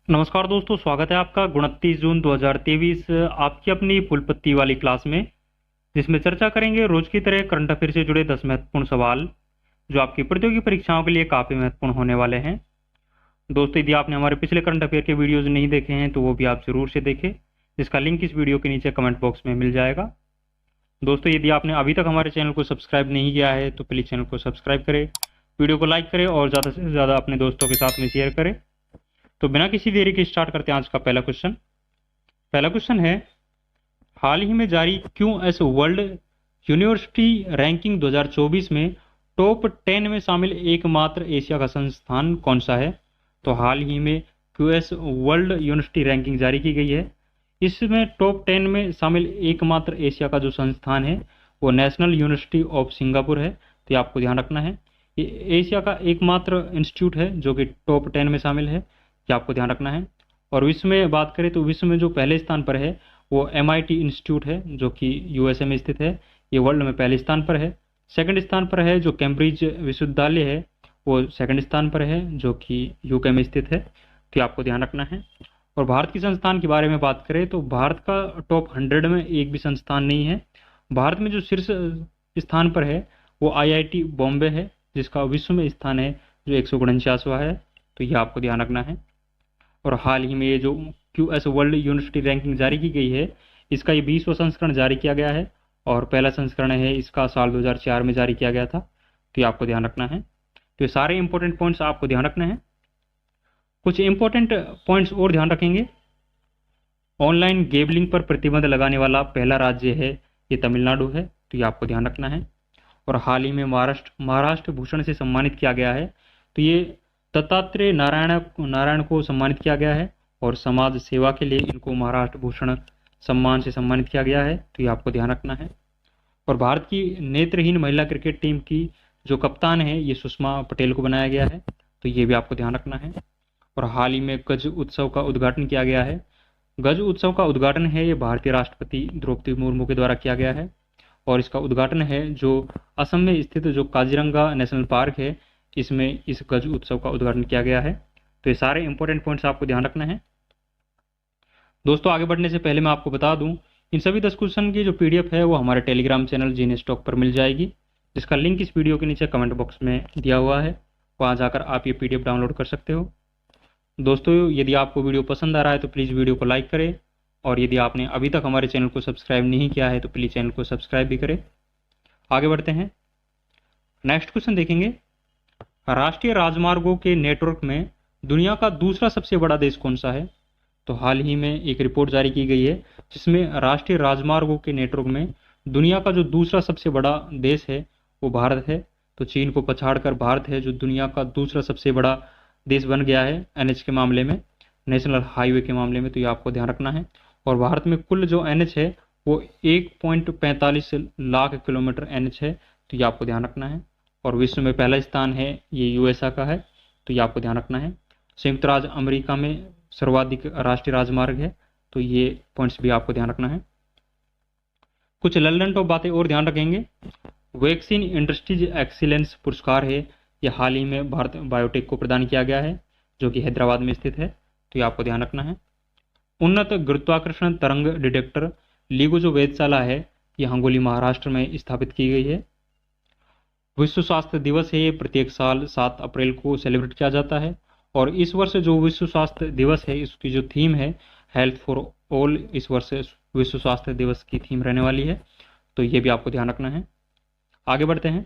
नमस्कार दोस्तों, स्वागत है आपका 29 जून 2023 आपकी अपनी फुल पत्ती वाली क्लास में, जिसमें चर्चा करेंगे रोज की तरह करंट अफेयर से जुड़े 10 महत्वपूर्ण सवाल जो आपकी प्रतियोगी परीक्षाओं के लिए काफ़ी महत्वपूर्ण होने वाले हैं। दोस्तों, यदि आपने हमारे पिछले करंट अफेयर के वीडियोज़ नहीं देखे हैं तो वो भी आप ज़रूर से देखें, जिसका लिंक इस वीडियो के नीचे कमेंट बॉक्स में मिल जाएगा। दोस्तों, यदि आपने अभी तक हमारे चैनल को सब्सक्राइब नहीं किया है तो प्लीज़ चैनल को सब्सक्राइब करें, वीडियो को लाइक करें और ज़्यादा से ज़्यादा अपने दोस्तों के साथ में शेयर करें। तो बिना किसी देरी के स्टार्ट करते हैं आज का पहला क्वेश्चन है, हाल ही में जारी QS वर्ल्ड यूनिवर्सिटी रैंकिंग 2024 में टॉप 10 में शामिल एकमात्र एशिया का संस्थान कौन सा है? तो हाल ही में QS वर्ल्ड यूनिवर्सिटी रैंकिंग जारी की गई है। इसमें टॉप 10 में शामिल एकमात्र एशिया का जो संस्थान है वो नेशनल यूनिवर्सिटी ऑफ सिंगापुर है। तो ये आपको ध्यान रखना है, ये एशिया का एकमात्र इंस्टीट्यूट है जो कि टॉप 10 में शामिल है, ये आपको ध्यान रखना है। और विश्व में बात करें तो विश्व में जो पहले स्थान पर है वो MIT इंस्टीट्यूट है जो कि USA में स्थित है, ये वर्ल्ड में पहले स्थान पर है। सेकंड स्थान पर है जो कैम्ब्रिज विश्वविद्यालय है, वो सेकंड स्थान पर है जो कि UK में स्थित है, तो ये आपको ध्यान रखना है। और भारत की संस्थान के बारे में बात करें तो भारत का टॉप 100 में एक भी संस्थान नहीं है। भारत में जो शीर्ष स्थान पर है वो IIT बॉम्बे है, जिसका विश्व में स्थान है जो 149वां है, तो यह आपको ध्यान रखना है। और हाल ही में ये जो QS वर्ल्ड यूनिवर्सिटी रैंकिंग जारी की गई है, इसका ये 20वां संस्करण जारी किया गया है और पहला संस्करण है इसका साल 2004 में जारी किया गया था, तो ये आपको ध्यान रखना है। तो ये सारे इंपॉर्टेंट पॉइंट्स आपको ध्यान रखना है। कुछ इंपॉर्टेंट पॉइंट्स और ध्यान रखेंगे। ऑनलाइन गेमलिंग पर प्रतिबंध लगाने वाला पहला राज्य है ये तमिलनाडु है, तो ये आपको ध्यान रखना है। और हाल ही में महाराष्ट्र भूषण से सम्मानित किया गया है, तो ये दत्तात्रेय नारायण को सम्मानित किया गया है और समाज सेवा के लिए इनको महाराष्ट्र भूषण सम्मान से सम्मानित किया गया है, तो ये आपको ध्यान रखना है। और भारत की नेत्रहीन महिला क्रिकेट टीम की जो कप्तान है ये सुषमा पटेल को बनाया गया है, तो ये भी आपको ध्यान रखना है। और हाल ही में गज उत्सव का उद्घाटन किया गया है। गज उत्सव का उद्घाटन है ये भारतीय राष्ट्रपति द्रौपदी मुर्मू के द्वारा किया गया है और इसका उद्घाटन है जो असम में स्थित जो काजीरंगा नेशनल पार्क है, इसमें इस गज उत्सव का उद्घाटन किया गया है। तो ये सारे इंपॉर्टेंट पॉइंट्स आपको ध्यान रखना है। दोस्तों, आगे बढ़ने से पहले मैं आपको बता दूं, इन सभी 10 क्वेश्चन की जो PDF है वो हमारे टेलीग्राम चैनल जीने स्टॉक पर मिल जाएगी, जिसका लिंक इस वीडियो के नीचे कमेंट बॉक्स में दिया हुआ है, वहाँ जाकर आप ये PDF डाउनलोड कर सकते हो। दोस्तों, यदि आपको वीडियो पसंद आ रहा है तो प्लीज़ वीडियो को लाइक करें और यदि आपने अभी तक हमारे चैनल को सब्सक्राइब नहीं किया है तो प्लीज़ चैनल को सब्सक्राइब भी करें। आगे बढ़ते हैं, नेक्स्ट क्वेश्चन देखेंगे। राष्ट्रीय राजमार्गों के नेटवर्क में दुनिया का दूसरा सबसे बड़ा देश कौन सा है? तो हाल ही में एक रिपोर्ट जारी की गई है जिसमें राष्ट्रीय राजमार्गों के नेटवर्क में दुनिया का जो दूसरा सबसे बड़ा देश है वो भारत है। तो चीन को पछाड़कर भारत है जो दुनिया का दूसरा सबसे बड़ा देश बन गया है NH के मामले में, नेशनल हाईवे के मामले में, तो ये आपको ध्यान रखना है। और भारत में कुल जो NH है वो 1.45 लाख किलोमीटर NH है, तो ये आपको ध्यान रखना है। और विश्व में पहला स्थान है ये USA का है, तो ये आपको ध्यान रखना है। संयुक्त राज्य अमेरिका में सर्वाधिक राष्ट्रीय राजमार्ग है, तो ये पॉइंट्स भी आपको ध्यान रखना है। कुछ लल्लन टॉप बातें और ध्यान रखेंगे। वैक्सीन इंडस्ट्रीज एक्सीलेंस पुरस्कार है ये हाल ही में भारत बायोटेक को प्रदान किया गया है जो कि हैदराबाद में स्थित है, तो ये आपको ध्यान रखना है। उन्नत गुरुत्वाकर्षण तरंग डिटेक्टर LIGO जो वेधशाला है ये हंगोली महाराष्ट्र में स्थापित की गई है। विश्व स्वास्थ्य दिवस है ये प्रत्येक साल 7 अप्रैल को सेलिब्रेट किया जाता है और इस वर्ष जो विश्व स्वास्थ्य दिवस है इसकी जो थीम है हेल्थ फॉर ऑल, इस वर्ष विश्व स्वास्थ्य दिवस की थीम रहने वाली है, तो ये भी आपको ध्यान रखना है। आगे बढ़ते हैं,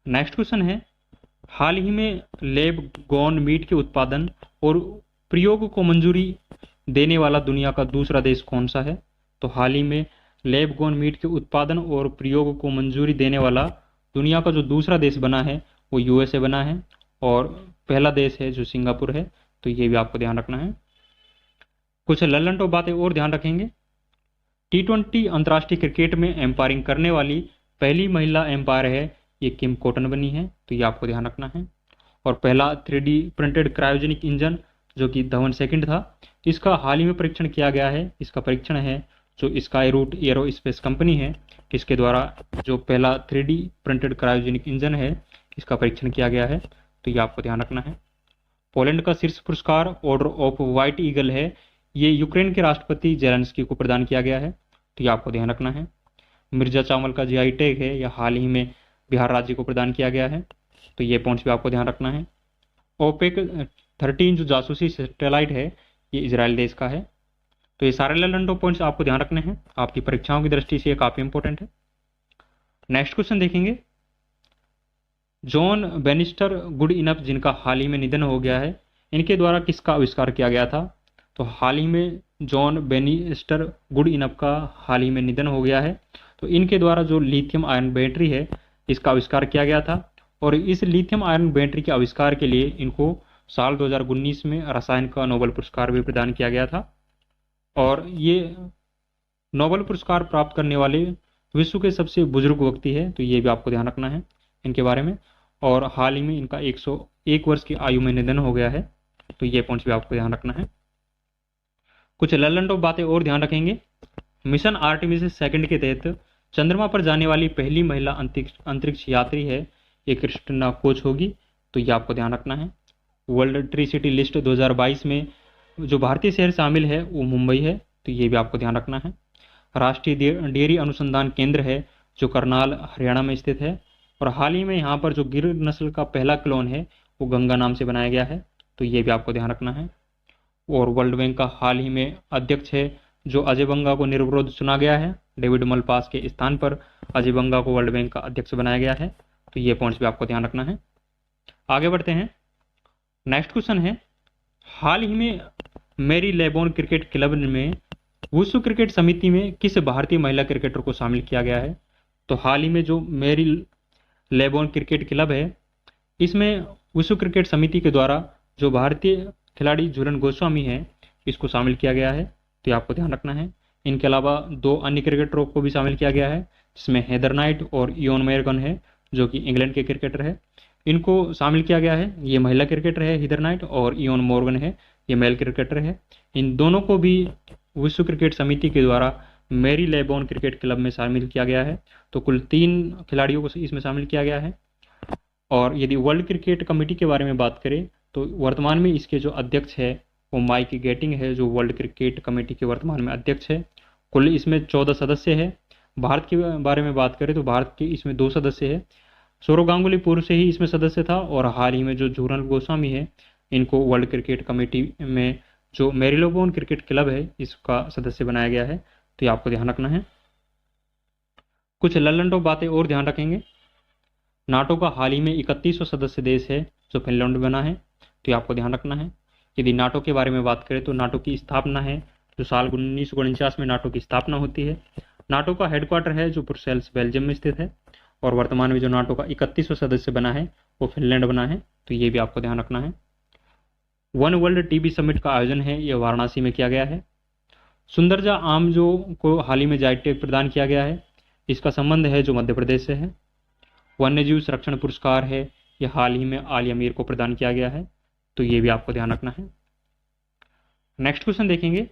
नेक्स्ट क्वेश्चन है, हाल ही में लैब गॉन मीट के उत्पादन और प्रयोग को मंजूरी देने वाला दुनिया का दूसरा देश कौन सा है? तो हाल ही में लैब गॉन मीट के उत्पादन और प्रयोग को मंजूरी देने वाला दुनिया का जो दूसरा देश बना है वो USA बना है और पहला देश है जो सिंगापुर है, तो ये भी आपको ध्यान रखना है। कुछ लल्लन टॉप बातें और ध्यान रखेंगे। T20 अंतर्राष्ट्रीय क्रिकेट में एम्पायरिंग करने वाली पहली महिला एम्पायर है ये किम कॉटन बनी है, तो ये आपको ध्यान रखना है। और पहला 3D प्रिंटेड क्रायोजेनिक इंजन जो कि धवन सेकंड था, इसका हाल ही में परीक्षण किया गया है। इसका परीक्षण है जो स्काई रूट एरोस्पेस कंपनी है, इसके द्वारा जो पहला 3D प्रिंटेड क्रायोजेनिक इंजन है इसका परीक्षण किया गया है, तो ये आपको ध्यान रखना है। पोलैंड का शीर्ष पुरस्कार ऑर्डर ऑफ व्हाइट ईगल है, ये यूक्रेन के राष्ट्रपति जेलेंस्की को प्रदान किया गया है, तो ये आपको ध्यान रखना है। मिर्जा चावल का जीआई टैग है, यह हाल ही में बिहार राज्य को प्रदान किया गया है, तो ये पॉइंट्स भी आपको ध्यान रखना है। ओपेक 13 जो जासूसी सैटेलाइट है, ये इजराइल देश का है। तो ये सारे लैंडो पॉइंट्स आपको ध्यान रखने हैं, आपकी परीक्षाओं की दृष्टि से ये काफ़ी इंपॉर्टेंट है। नेक्स्ट क्वेश्चन देखेंगे, जॉन बेनिस्टर गुड इनफ जिनका हाल ही में निधन हो गया है, इनके द्वारा किसका आविष्कार किया गया था? तो हाल ही में जॉन बेनिस्टर गुड इनफ का हाल ही में निधन हो गया है, तो इनके द्वारा जो लिथियम आयन बैटरी है इसका आविष्कार किया गया था, और इस लिथियम आयन बैटरी के आविष्कार के लिए इनको साल 2019 में रसायन का नोबेल पुरस्कार भी प्रदान किया गया था। और ये नोबेल पुरस्कार प्राप्त करने वाले विश्व के सबसे बुजुर्ग व्यक्ति है, तो ये भी आपको ध्यान रखना है इनके बारे में। और हाल ही में इनका 101 वर्ष की आयु में निधन हो गया है, तो ये पॉइंट्स भी आपको ध्यान रखना है। कुछ लैंडो बातें और ध्यान रखेंगे। मिशन आर्टेमिस 2 के तहत चंद्रमा पर जाने वाली पहली महिला अंतरिक्ष यात्री है, ये क्रिस्टिना कोच होगी, तो ये आपको ध्यान रखना है। वर्ल्ड ट्री सिटी लिस्ट 2022 में जो भारतीय शहर शामिल है वो मुंबई है, तो ये भी आपको ध्यान रखना है। राष्ट्रीय डेयरी अनुसंधान केंद्र है जो करनाल हरियाणा में स्थित है, और हाल ही में यहाँ पर जो गिर नस्ल का पहला क्लोन है वो गंगा नाम से बनाया गया है, तो ये भी आपको ध्यान रखना है। और वर्ल्ड बैंक का हाल ही में अध्यक्ष है जो अजय बंगा को निर्विरोध चुना गया है, डेविड मलपास के स्थान पर अजय बंगा को वर्ल्ड बैंक का अध्यक्ष बनाया गया है, तो ये पॉइंट्स भी आपको ध्यान रखना है। आगे बढ़ते हैं। नेक्स्ट क्वेश्चन है, हाल ही में मैरी लेबोन क्रिकेट क्लब में विश्व क्रिकेट समिति में किस भारतीय महिला क्रिकेटर को शामिल किया गया है? तो हाल ही में जो मैरी लेबोन क्रिकेट क्लब है, इसमें विश्व क्रिकेट समिति के द्वारा जो भारतीय खिलाड़ी झूलन गोस्वामी है इसको शामिल किया गया है, तो ये आपको ध्यान रखना है। इनके अलावा 2 अन्य क्रिकेटरों को भी शामिल किया गया है, जिसमें हेदर नाइट और इयोन मॉर्गन है जो कि इंग्लैंड के क्रिकेटर है, इनको शामिल किया गया है। ये महिला क्रिकेटर है हेदर नाइट, और इयोन मॉर्गन है ये मेल क्रिकेटर है। इन दोनों को भी विश्व क्रिकेट समिति के द्वारा मैरी लेबोन क्रिकेट क्लब में शामिल किया गया है, तो कुल 3 खिलाड़ियों को इसमें शामिल किया गया है। और यदि वर्ल्ड क्रिकेट कमेटी के बारे में बात करें तो वर्तमान में इसके जो अध्यक्ष है वो माइक गेटिंग है, जो वर्ल्ड क्रिकेट कमेटी के वर्तमान में अध्यक्ष है। कुल इसमें 14 सदस्य है। भारत के बारे में बात करें तो भारत के इसमें 2 सदस्य है। सौरव गांगुली पूर्व से ही इसमें सदस्य था, और हाल ही में जो झूलन गोस्वामी है इनको वर्ल्ड क्रिकेट कमेटी में जो मैरी लेबोन क्रिकेट क्लब है इसका सदस्य बनाया गया है, तो ये आपको ध्यान रखना है। कुछ लल्लनटो बातें और ध्यान रखेंगे। नाटो का हाल ही में 31वां सदस्य देश है जो फिनलैंड बना है, तो ये आपको ध्यान रखना है। यदि नाटो के बारे में बात करें तो नाटो की स्थापना है जो साल 1949 में नाटो की स्थापना होती है। नाटो का हेडक्वार्टर है जो ब्रुसेल्स बेल्जियम में स्थित है, और वर्तमान में जो नाटो का 31वां सदस्य बना है वो फिनलैंड बना है, तो ये भी आपको ध्यान रखना है। वन वर्ल्ड टीबी समिट का आयोजन है ये वाराणसी में किया गया है। सुंदरजा आम जो को हाल ही में जीआई टैग प्रदान किया गया है, इसका संबंध है जो मध्य प्रदेश से है। वन्यजीव संरक्षण पुरस्कार है ये हाल ही में आलिया मीर को प्रदान किया गया है, तो ये भी आपको ध्यान रखना है। नेक्स्ट क्वेश्चन देखेंगे,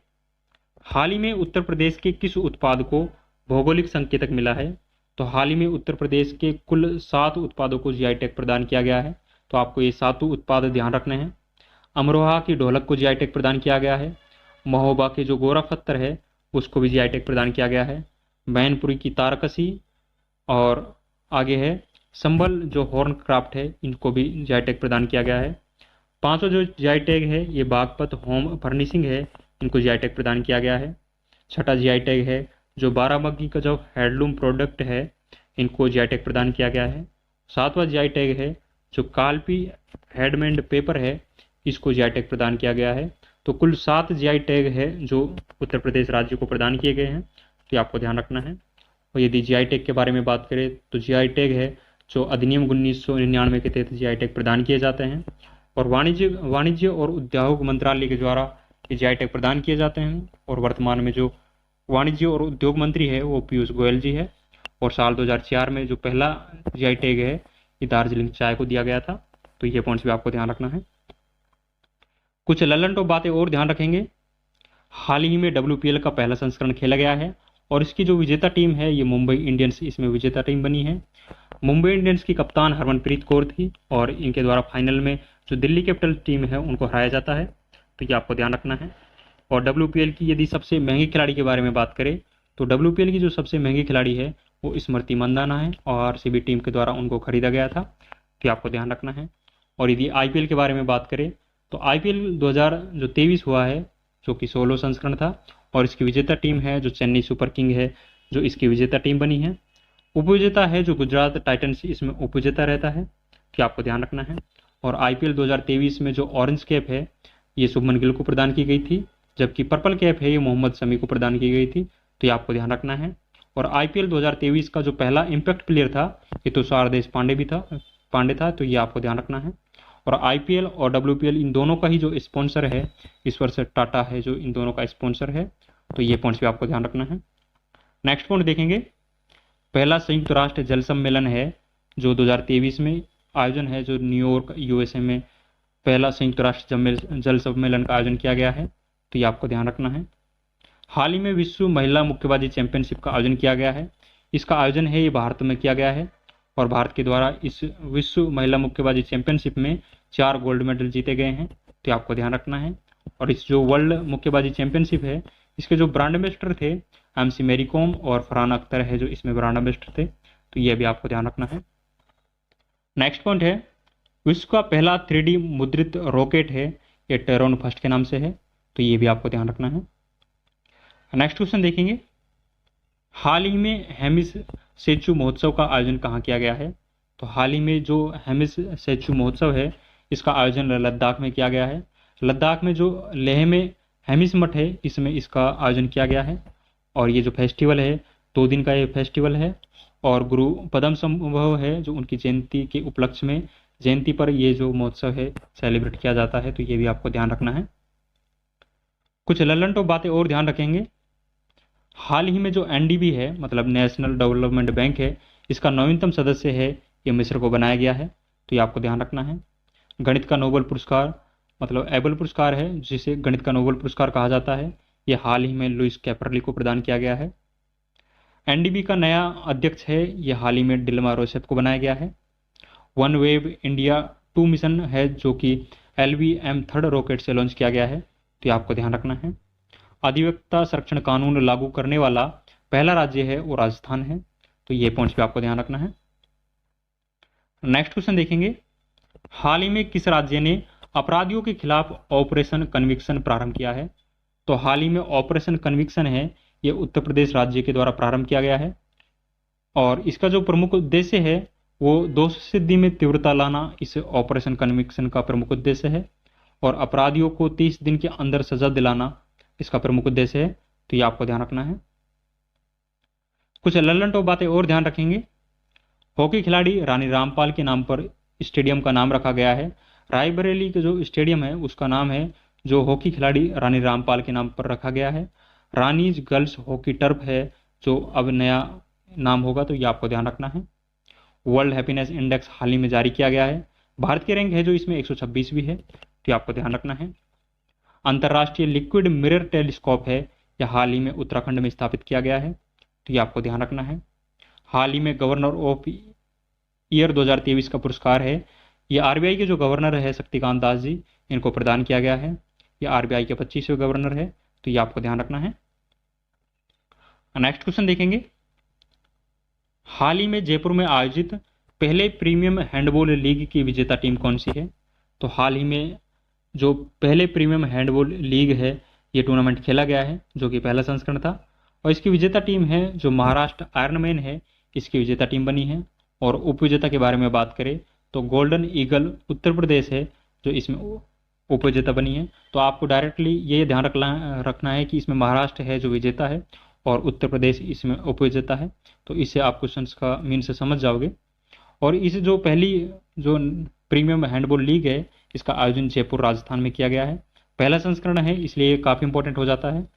हाल ही में उत्तर प्रदेश के किस उत्पाद को भौगोलिक संकेतक मिला है? तो हाल ही में उत्तर प्रदेश के कुल 7 उत्पादों को जीआई टैग प्रदान किया गया है, तो आपको ये 7 उत्पाद ध्यान रखने हैं। अमरोहा की ढोलक को जीआई टैग प्रदान किया गया है। महोबा के जो गोरा पत्थर है उसको भी जीआई टैग प्रदान किया गया है। मैनपुरी की तारकसी, और आगे है संबल जो हॉर्न क्राफ्ट है इनको भी जीआई टैग प्रदान किया गया है। 5वां जो जीआई टैग है ये बागपत होम फर्निशिंग है, इनको जीआई टैग प्रदान किया गया है। 6वां जीआई टैग है जो बाराबंकी का जो हैंडलूम प्रोडक्ट है इनको जीआई टैग प्रदान किया गया है। 7वां जीआई टैग है जो कालपी हैंडमेड पेपर है, इसको जीआई टैग प्रदान किया गया है। तो कुल 7 जीआई टैग है जो उत्तर प्रदेश राज्य को प्रदान किए गए हैं, तो आपको ध्यान रखना है। और यदि जीआई टैग के बारे में बात करें तो जीआई टैग है जो अधिनियम 1999 के तहत जीआई टैग प्रदान किए जाते हैं, और वाणिज्य और उद्योग मंत्रालय के द्वारा ये जीआई टैग प्रदान किए जाते हैं। और वर्तमान में जो वाणिज्य और उद्योग मंत्री है वो पीयूष गोयल जी है, और साल 2004 में जो पहला जीआई टैग है ये दार्जिलिंग चाय को दिया गया था, तो ये पॉइंट्स भी आपको ध्यान रखना है। कुछ लल्लनटो बातें और ध्यान रखेंगे। हाल ही में WPL का पहला संस्करण खेला गया है, और इसकी जो विजेता टीम है ये मुंबई इंडियंस इसमें विजेता टीम बनी है। मुंबई इंडियंस की कप्तान हरमनप्रीत कौर थी, और इनके द्वारा फाइनल में जो दिल्ली कैपिटल टीम है उनको हराया जाता है, तो ये आपको ध्यान रखना है। और WPL की यदि सबसे महंगे खिलाड़ी के बारे में बात करें तो WPL की जो सबसे महंगी खिलाड़ी है वो स्मृति मंदाना है और RCB टीम के द्वारा उनको खरीदा गया था, तो ये आपको ध्यान रखना है। और यदि IPL के बारे में बात करें तो IPL 2023 हुआ है जो कि 16 संस्करण था, और इसकी विजेता टीम है जो चेन्नई सुपर किंग है जो इसकी विजेता टीम बनी है। उपविजेता है जो गुजरात टाइटंस इसमें उपविजेता रहता है, तो आपको ध्यान रखना है। और IPL 2023 में जो ऑरेंज कैप है ये शुभमन गिल को प्रदान की गई थी, जबकि पर्पल कैप है ये मोहम्मद शमी को प्रदान की गई थी, तो ये आपको ध्यान रखना है। और IPL 2023 का जो पहला इम्पैक्ट प्लेयर था ये तुषार देशपांडे था, तो ये आपको ध्यान रखना है। और IPL और WPL इन दोनों का ही जो स्पॉन्सर है इस वर्ष टाटा है जो इन दोनों का स्पॉन्सर है, तो ये पॉइंट्स भी आपको ध्यान रखना है। नेक्स्ट पॉइंट देखेंगे, पहला संयुक्त राष्ट्र जल सम्मेलन है जो 2023 में आयोजन है, जो न्यूयॉर्क USA में पहला संयुक्त राष्ट्र जल सम्मेलन का आयोजन किया गया है, तो ये आपको ध्यान रखना है। हाल ही में विश्व महिला मुक्केबाजी चैंपियनशिप का आयोजन किया गया है, इसका आयोजन है ये भारत में किया गया है, और भारत के द्वारा इस विश्व महिला मुक्केबाजी चैंपियनशिप में 4 गोल्ड मेडल जीते गए हैं, तो आपको ध्यान रखना है। और इस जो वर्ल्ड मुक्केबाजी चैंपियनशिप है इसके जो ब्रांड एम्बेसडर थे MC मैरी कॉम और फरहान अख्तर है जो इसमें ब्रांड एम्बेसडर थे, तो ये भी आपको ध्यान रखना है। नेक्स्ट पॉइंट है, विश्व का पहला 3D मुद्रित रॉकेट है ये टेरोन फर्स्ट के नाम से है, तो ये भी आपको ध्यान रखना है। नेक्स्ट क्वेश्चन देखेंगे, हाल ही में हेमिस सेचु महोत्सव का आयोजन कहाँ किया गया है? तो हाल ही में जो हेमिस सेचु महोत्सव है इसका आयोजन लद्दाख में किया गया है। लद्दाख में जो लेह में हेमिस मठ है इसमें इसका आयोजन किया गया है, और ये जो फेस्टिवल है 2 दिन का ये फेस्टिवल है, और गुरु पदम संभव है जो उनकी जयंती के उपलक्ष्य में जयंती पर ये जो महोत्सव है सेलिब्रेट किया जाता है, तो ये भी आपको ध्यान रखना है। कुछ लल्लन टॉप बातें और ध्यान रखेंगे, हाल ही में जो NDB है मतलब नेशनल डेवलपमेंट बैंक है इसका नवीनतम सदस्य है ये मिस्र को बनाया गया है, तो ये आपको ध्यान रखना है। गणित का नोबेल पुरस्कार मतलब एबल पुरस्कार है जिसे गणित का नोबेल पुरस्कार कहा जाता है, ये हाल ही में लुइस कैपरली को प्रदान किया गया है। NDB का नया अध्यक्ष है ये हाल ही में डिल्मा रोसेफ को बनाया गया है। वन वेव इंडिया 2 मिशन है जो कि LVM 3rd रॉकेट से लॉन्च किया गया है, तो ये आपको ध्यान रखना है। अधिवक्ता संरक्षण कानून लागू करने वाला पहला राज्य है वो राजस्थान है, तो ये पॉइंट्स भी आपको ध्यान रखना है। नेक्स्ट क्वेश्चन देखेंगे, हाल ही में किस राज्य ने अपराधियों के खिलाफ ऑपरेशन कन्विक्शन प्रारंभ किया है? तो हाल ही में ऑपरेशन कन्विक्शन है ये उत्तर प्रदेश राज्य के द्वारा प्रारंभ किया गया है, और इसका जो प्रमुख उद्देश्य है वो दोष सिद्धि में तीव्रता लाना इस ऑपरेशन कन्विक्शन का प्रमुख उद्देश्य है, और अपराधियों को 30 दिन के अंदर सजा दिलाना इसका प्रमुख उद्देश्य है, तो ये आपको ध्यान रखना है। कुछ लल्लन टॉप बातें और ध्यान रखेंगे, हॉकी खिलाड़ी रानी रामपाल के नाम पर स्टेडियम का नाम रखा गया है। रायबरेली का जो स्टेडियम है उसका नाम है जो हॉकी खिलाड़ी रानी रामपाल के नाम पर रखा गया है। रानीज गर्ल्स हॉकी टर्फ है जो अब नया नाम होगा, तो ये आपको ध्यान रखना है। वर्ल्ड हैप्पीनेस इंडेक्स हाल ही में जारी किया गया है, भारत की रैंक है जो इसमें 126 भी है, तो ये आपको ध्यान रखना है। अंतर्राष्ट्रीय लिक्विड मिरर टेलीस्कोप है यह हाल ही में उत्तराखंड में स्थापित किया गया है, तो ये आपको ध्यान रखना है। हाल ही में गवर्नर ऑफ ईयर 2023 का पुरस्कार है ये RBI के जो गवर्नर है शक्तिकांत दास जी इनको प्रदान किया गया है, ये RBI के 25वें गवर्नर है, तो ये आपको ध्यान रखना है। नेक्स्ट क्वेश्चन देखेंगे, हाल ही में जयपुर में आयोजित पहले प्रीमियम हैंडबॉल लीग की विजेता टीम कौन सी है? तो हाल ही में जो पहले प्रीमियम हैंडबॉल लीग है ये टूर्नामेंट खेला गया है जो कि पहला संस्करण था, और इसकी विजेता टीम है जो महाराष्ट्र आयरनमैन है इसकी विजेता टीम बनी है। और उपविजेता के बारे में बात करें तो गोल्डन ईगल उत्तर प्रदेश है जो इसमें उपविजेता बनी है, तो आपको डायरेक्टली ये ध्यान रखना है कि इसमें महाराष्ट्र है जो विजेता है और उत्तर प्रदेश इसमें उपविजेता है, तो इससे आप क्वेश्चन का मीन से समझ जाओगे। और इस जो पहली जो प्रीमियम हैंडबॉल लीग है इसका आयोजन जयपुर राजस्थान में किया गया है, पहला संस्करण है इसलिए काफ़ी इंपॉर्टेंट हो जाता है।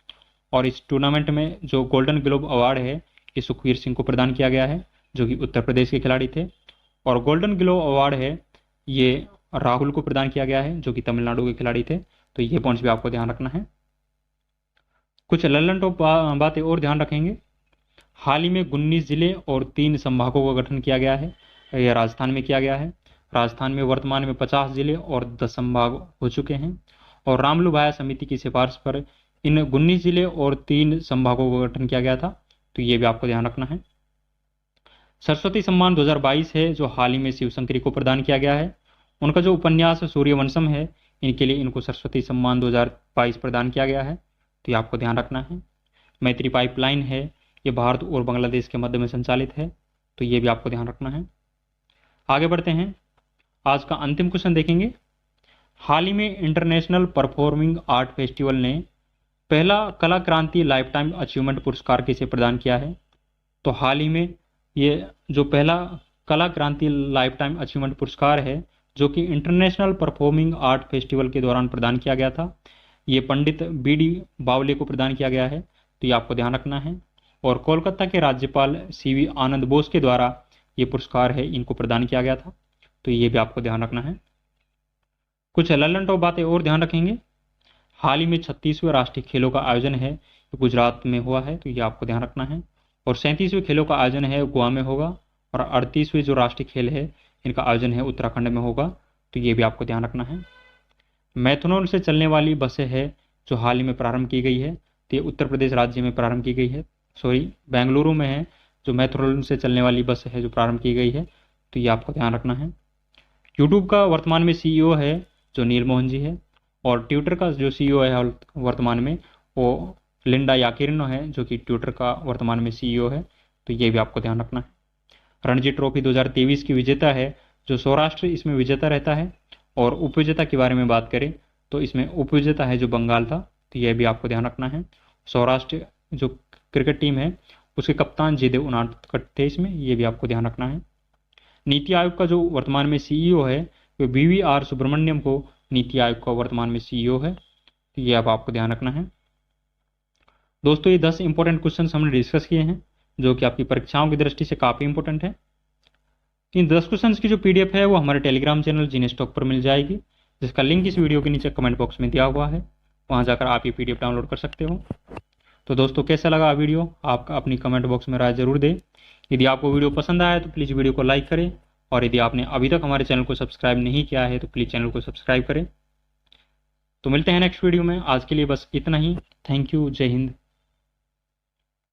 और इस टूर्नामेंट में जो गोल्डन ग्लोब अवार्ड है ये सुखवीर सिंह को प्रदान किया गया है जो कि उत्तर प्रदेश के खिलाड़ी थे, और गोल्डन ग्लोब अवार्ड है ये राहुल को प्रदान किया गया है जो कि तमिलनाडु के खिलाड़ी थे, तो ये पॉइंट्स भी आपको ध्यान रखना है। कुछ लल्लन टॉप बातें और ध्यान रखेंगे, हाल ही में 19 जिले और 3 संभागों का गठन किया गया है, यह राजस्थान में किया गया है। राजस्थान में वर्तमान में 50 जिले और 10 संभाग हो चुके हैं और रामलू भाया समिति की सिफारिश पर इन 19 जिले और 3 संभागों का गठन किया गया था, तो ये भी आपको ध्यान रखना है। सरस्वती सम्मान 2022 है जो हाल ही में शिवशंकरी को प्रदान किया गया है। उनका जो उपन्यास सूर्यवंशम है, इनके लिए इनको सरस्वती सम्मान 2022 प्रदान किया गया है, तो ये आपको ध्यान रखना है। मैत्री पाइपलाइन है, ये भारत और बांग्लादेश के मध्य में संचालित है, तो ये भी आपको ध्यान रखना है। आगे बढ़ते हैं, आज का अंतिम क्वेश्चन देखेंगे। हाल ही में इंटरनेशनल परफॉर्मिंग आर्ट फेस्टिवल ने पहला कला क्रांति लाइफ टाइम अचीवमेंट पुरस्कार किसे प्रदान किया है? तो हाल ही में ये जो पहला कला क्रांति लाइफ टाइम अचीवमेंट पुरस्कार है जो कि इंटरनेशनल परफॉर्मिंग आर्ट फेस्टिवल के दौरान प्रदान किया गया था, ये पंडित BD बावले को प्रदान किया गया है, तो ये आपको ध्यान रखना है। और कोलकाता के राज्यपाल CV आनंद बोस के द्वारा ये पुरस्कार है इनको प्रदान किया गया था, तो ये भी आपको ध्यान रखना है। कुछ ललन टॉप बातें और ध्यान रखेंगे। हाल ही में 36वें राष्ट्रीय खेलों का आयोजन है, तो गुजरात में हुआ है, तो ये आपको ध्यान रखना है। और 37वें खेलों का आयोजन है गोवा में होगा और 38वें जो राष्ट्रीय खेल है इनका आयोजन है उत्तराखंड में होगा, तो ये भी आपको ध्यान रखना है। मैथनॉल से चलने वाली बसें है जो हाल ही में प्रारंभ की गई है, तो ये उत्तर प्रदेश राज्य में प्रारंभ की गई है, बेंगलुरु में है जो मैथनॉल से चलने वाली बस है जो प्रारंभ की गई है, तो ये आपको ध्यान रखना है। यूट्यूब का वर्तमान में CEO है जो नील मोहन जी है और ट्विटर का जो CEO है वर्तमान में वो लिंडा याकिरिनो है जो कि ट्विटर का वर्तमान में CEO है, तो ये भी आपको ध्यान रखना है। रणजी ट्रॉफी 2023 की विजेता है जो सौराष्ट्र इसमें विजेता रहता है। और उपविजेता के बारे में बात करें तो इसमें उपविजेता है जो बंगाल था, तो यह भी आपको ध्यान रखना है। सौराष्ट्र जो क्रिकेट टीम है उसके कप्तान जयदेव उनादकट थे इसमें, ये भी आपको ध्यान रखना है। नीति आयोग का जो वर्तमान में CEO है वो BVR सुब्रमण्यम को नीति आयोग का वर्तमान में CEO है, तो ये अब आपको ध्यान रखना है। दोस्तों, ये 10 इंपॉर्टेंट क्वेश्चन हमने डिस्कस किए हैं जो कि आपकी परीक्षाओं की दृष्टि से काफ़ी इंपॉर्टेंट है। इन 10 क्वेश्चंस की जो PDF है वो हमारे टेलीग्राम चैनल जीनेस्टॉक पर मिल जाएगी, जिसका लिंक इस वीडियो के नीचे कमेंट बॉक्स में दिया हुआ है, वहाँ जाकर आप ये PDF डाउनलोड कर सकते हो। तो दोस्तों, कैसा लगा वीडियो आपका अपनी कमेंट बॉक्स में राय जरूर दें। यदि आपको वीडियो पसंद आया तो प्लीज़ वीडियो को लाइक करें और यदि आपने अभी तक हमारे चैनल को सब्सक्राइब नहीं किया है तो प्लीज़ चैनल को सब्सक्राइब करें। तो मिलते हैं नेक्स्ट वीडियो में, आज के लिए बस इतना ही। थैंक यू, जय हिंद।